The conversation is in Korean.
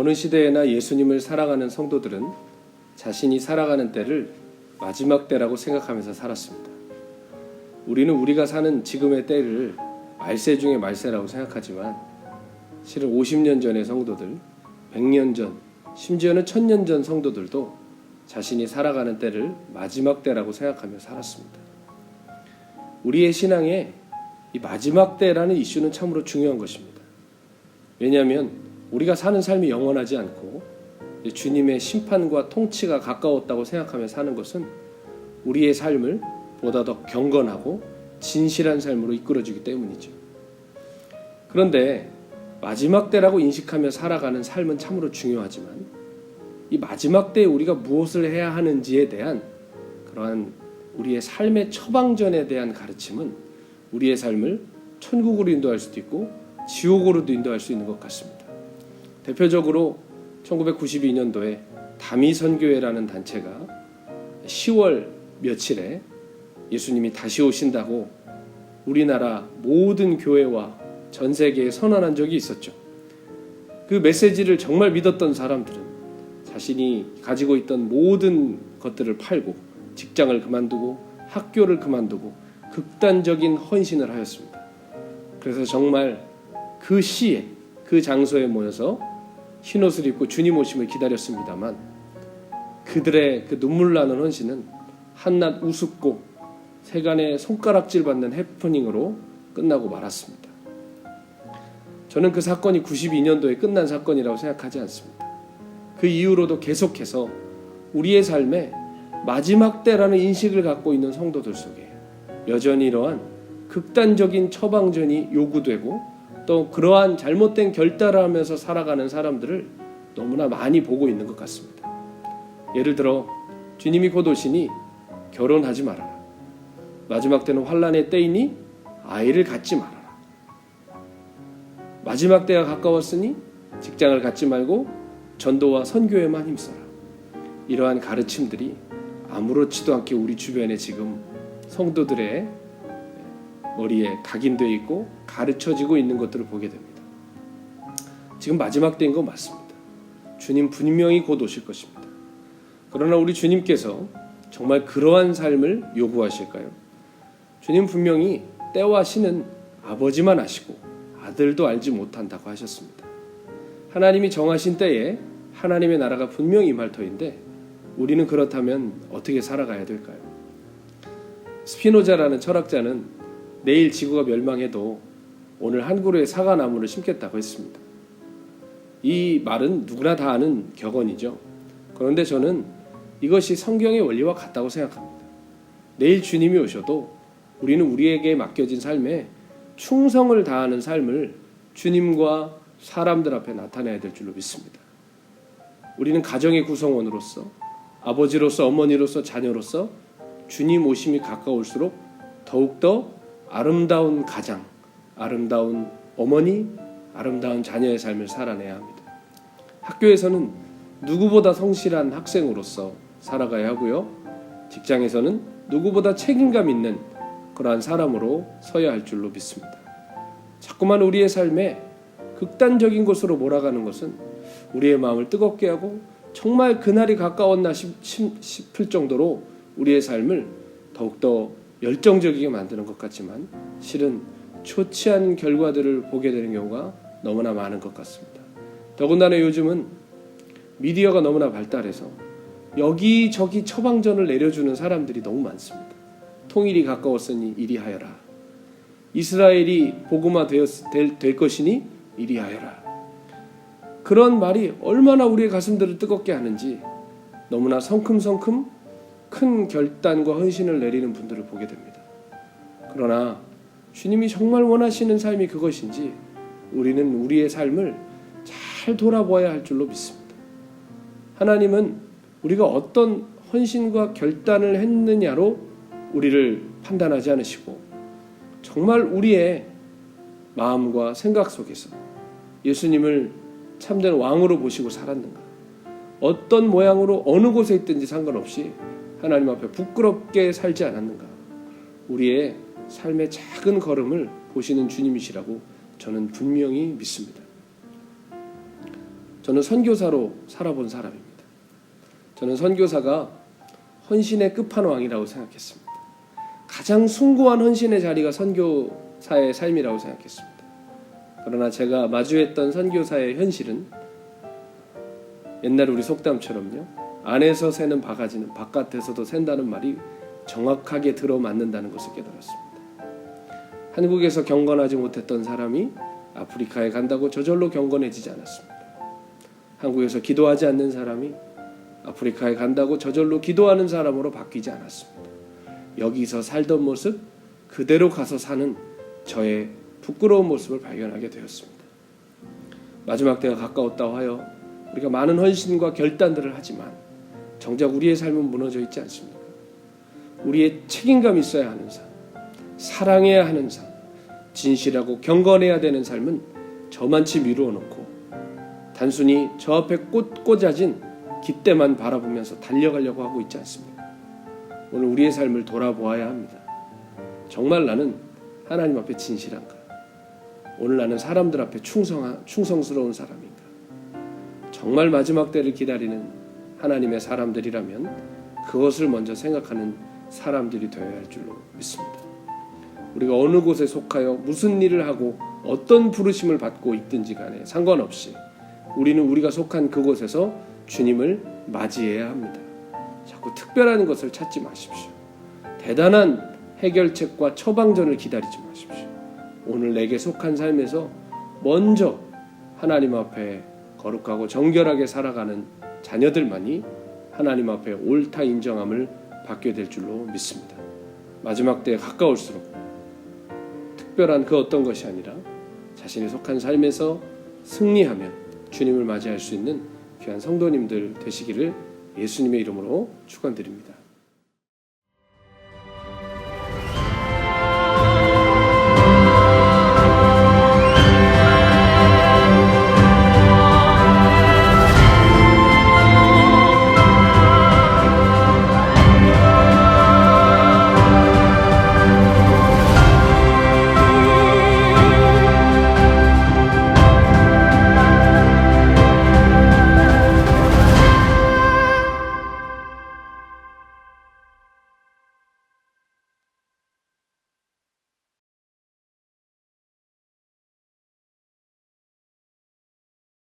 어느 시대에나 예수님을 사랑하는 성도들은 자신이 살아가는 때를 마지막 때라고 생각하면서 살았습니다. 우리는 우리가 사는 지금의 때를 말세 중에 말세라고 생각하지만 실은 50년 전의 성도들, 100년 전, 심지어는 1000년 전 성도들도 자신이 살아가는 때를 마지막 때라고 생각하며 살았습니다. 우리의 신앙에 이 마지막 때라는 이슈는 참으로 중요한 것입니다. 왜냐하면 우리가 사는 삶이 영원하지 않고 주님의 심판과 통치가 가까웠다고 생각하며 사는 것은 우리의 삶을 보다 더 경건하고 진실한 삶으로 이끌어주기 때문이죠. 그런데 마지막 때라고 인식하며 살아가는 삶은 참으로 중요하지만 이 마지막 때에 우리가 무엇을 해야 하는지에 대한 그러한 우리의 삶의 처방전에 대한 가르침은 우리의 삶을 천국으로 인도할 수도 있고 지옥으로도 인도할 수 있는 것 같습니다. 대표적으로 1992년도에 다미선교회라는 단체가 10월 며칠에 예수님이 다시 오신다고 우리나라 모든 교회와 전 세계에 선언한 적이 있었죠. 그 메시지를 정말 믿었던 사람들은 자신이 가지고 있던 모든 것들을 팔고 직장을 그만두고 학교를 그만두고 극단적인 헌신을 하였습니다. 그래서 정말 그 시에 그 장소에 모여서 흰옷을 입고 주님 오심을 기다렸습니다만 그들의 그 눈물 나는 헌신은 한낱 우습고 세간의 손가락질 받는 해프닝으로 끝나고 말았습니다. 저는 그 사건이 92년도에 끝난 사건이라고 생각하지 않습니다. 그 이후로도 계속해서 우리의 삶에 마지막 때라는 인식을 갖고 있는 성도들 속에 여전히 이러한 극단적인 처방전이 요구되고 또 그러한 잘못된 결단을 하면서 살아가는 사람들을 너무나 많이 보고 있는 것 같습니다. 예를 들어 주님이 곧 오시니 결혼하지 말아라. 마지막 때는 환난의 때이니 아이를 갖지 말아라. 마지막 때가 가까웠으니 직장을 갖지 말고 전도와 선교에만 힘써라. 이러한 가르침들이 아무렇지도 않게 우리 주변에 지금 성도들의 머리에 각인되어 있고 가르쳐지고 있는 것들을 보게 됩니다. 지금 마지막 때인 건 맞습니다. 주님 분명히 곧 오실 것입니다. 그러나 우리 주님께서 정말 그러한 삶을 요구하실까요? 주님 분명히 때와 시는 아버지만 아시고 아들도 알지 못한다고 하셨습니다. 하나님이 정하신 때에 하나님의 나라가 분명히 임할 터인데 우리는 그렇다면 어떻게 살아가야 될까요? 스피노자라는 철학자는 내일 지구가 멸망해도 오늘 한 그루의 사과나무를 심겠다고 했습니다. 이 말은 누구나 다 아는 격언이죠. 그런데 저는 이것이 성경의 원리와 같다고 생각합니다. 내일 주님이 오셔도 우리는 우리에게 맡겨진 삶에 충성을 다하는 삶을 주님과 사람들 앞에 나타내야 될 줄로 믿습니다. 우리는 가정의 구성원으로서 아버지로서 어머니로서 자녀로서 주님 오심이 가까울수록 더욱더 아름다운 가장, 아름다운 어머니, 아름다운 자녀의 삶을 살아내야 합니다. 학교에서는 누구보다 성실한 학생으로서 살아가야 하고요. 직장에서는 누구보다 책임감 있는 그러한 사람으로 서야 할 줄로 믿습니다. 자꾸만 우리의 삶에 극단적인 곳으로 몰아가는 것은 우리의 마음을 뜨겁게 하고 정말 그날이 가까웠나 싶을 정도로 우리의 삶을 더욱더 열정적이게 만드는 것 같지만 실은 초치한 결과들을 보게 되는 경우가 너무나 많은 것 같습니다. 더군다나 요즘은 미디어가 너무나 발달해서 여기저기 처방전을 내려주는 사람들이 너무 많습니다. 통일이 가까웠으니 이리 하여라. 이스라엘이 복음화 될 것이니 이리 하여라. 그런 말이 얼마나 우리의 가슴들을 뜨겁게 하는지 너무나 성큼성큼 큰 결단과 헌신을 내리는 분들을 보게 됩니다. 그러나 주님이 정말 원하시는 삶이 그것인지 우리는 우리의 삶을 잘 돌아보아야 할 줄로 믿습니다. 하나님은 우리가 어떤 헌신과 결단을 했느냐로 우리를 판단하지 않으시고 정말 우리의 마음과 생각 속에서 예수님을 참된 왕으로 보시고 살았는가, 어떤 모양으로 어느 곳에 있든지 상관없이 하나님 앞에 부끄럽게 살지 않았는가, 우리의 삶의 작은 걸음을 보시는 주님이시라고 저는 분명히 믿습니다. 저는 선교사로 살아본 사람입니다. 저는 선교사가 헌신의 끝판왕이라고 생각했습니다. 가장 숭고한 헌신의 자리가 선교사의 삶이라고 생각했습니다. 그러나 제가 마주했던 선교사의 현실은 옛날 우리 속담처럼요, 안에서 새는 바가지는 바깥에서도 샌다는 말이 정확하게 들어맞는다는 것을 깨달았습니다. 한국에서 경건하지 못했던 사람이 아프리카에 간다고 저절로 경건해지지 않았습니다. 한국에서 기도하지 않는 사람이 아프리카에 간다고 저절로 기도하는 사람으로 바뀌지 않았습니다. 여기서 살던 모습 그대로 가서 사는 저의 부끄러운 모습을 발견하게 되었습니다. 마지막 때가 가까웠다고 하여 우리가 많은 헌신과 결단들을 하지만 정작 우리의 삶은 무너져 있지 않습니까? 우리의 책임감 있어야 하는 삶, 사랑해야 하는 삶, 진실하고 경건해야 되는 삶은 저만치 미루어 놓고 단순히 저 앞에 꽂아진 깃대만 바라보면서 달려가려고 하고 있지 않습니까? 오늘 우리의 삶을 돌아보아야 합니다. 정말 나는 하나님 앞에 진실한가? 오늘 나는 사람들 앞에 충성스러운 사람인가? 정말 마지막 때를 기다리는 하나님의 사람들이라면 그것을 먼저 생각하는 사람들이 되어야 할 줄로 믿습니다. 우리가 어느 곳에 속하여 무슨 일을 하고 어떤 부르심을 받고 있든지 간에 상관없이 우리는 우리가 속한 그곳에서 주님을 맞이해야 합니다. 자꾸 특별한 것을 찾지 마십시오. 대단한 해결책과 처방전을 기다리지 마십시오. 오늘 내게 속한 삶에서 먼저 하나님 앞에 거룩하고 정결하게 살아가는 자녀들만이 하나님 앞에 옳다 인정함을 받게 될 줄로 믿습니다. 마지막 때에 가까울수록 특별한 그 어떤 것이 아니라 자신이 속한 삶에서 승리하면 주님을 맞이할 수 있는 귀한 성도님들 되시기를 예수님의 이름으로 축원드립니다.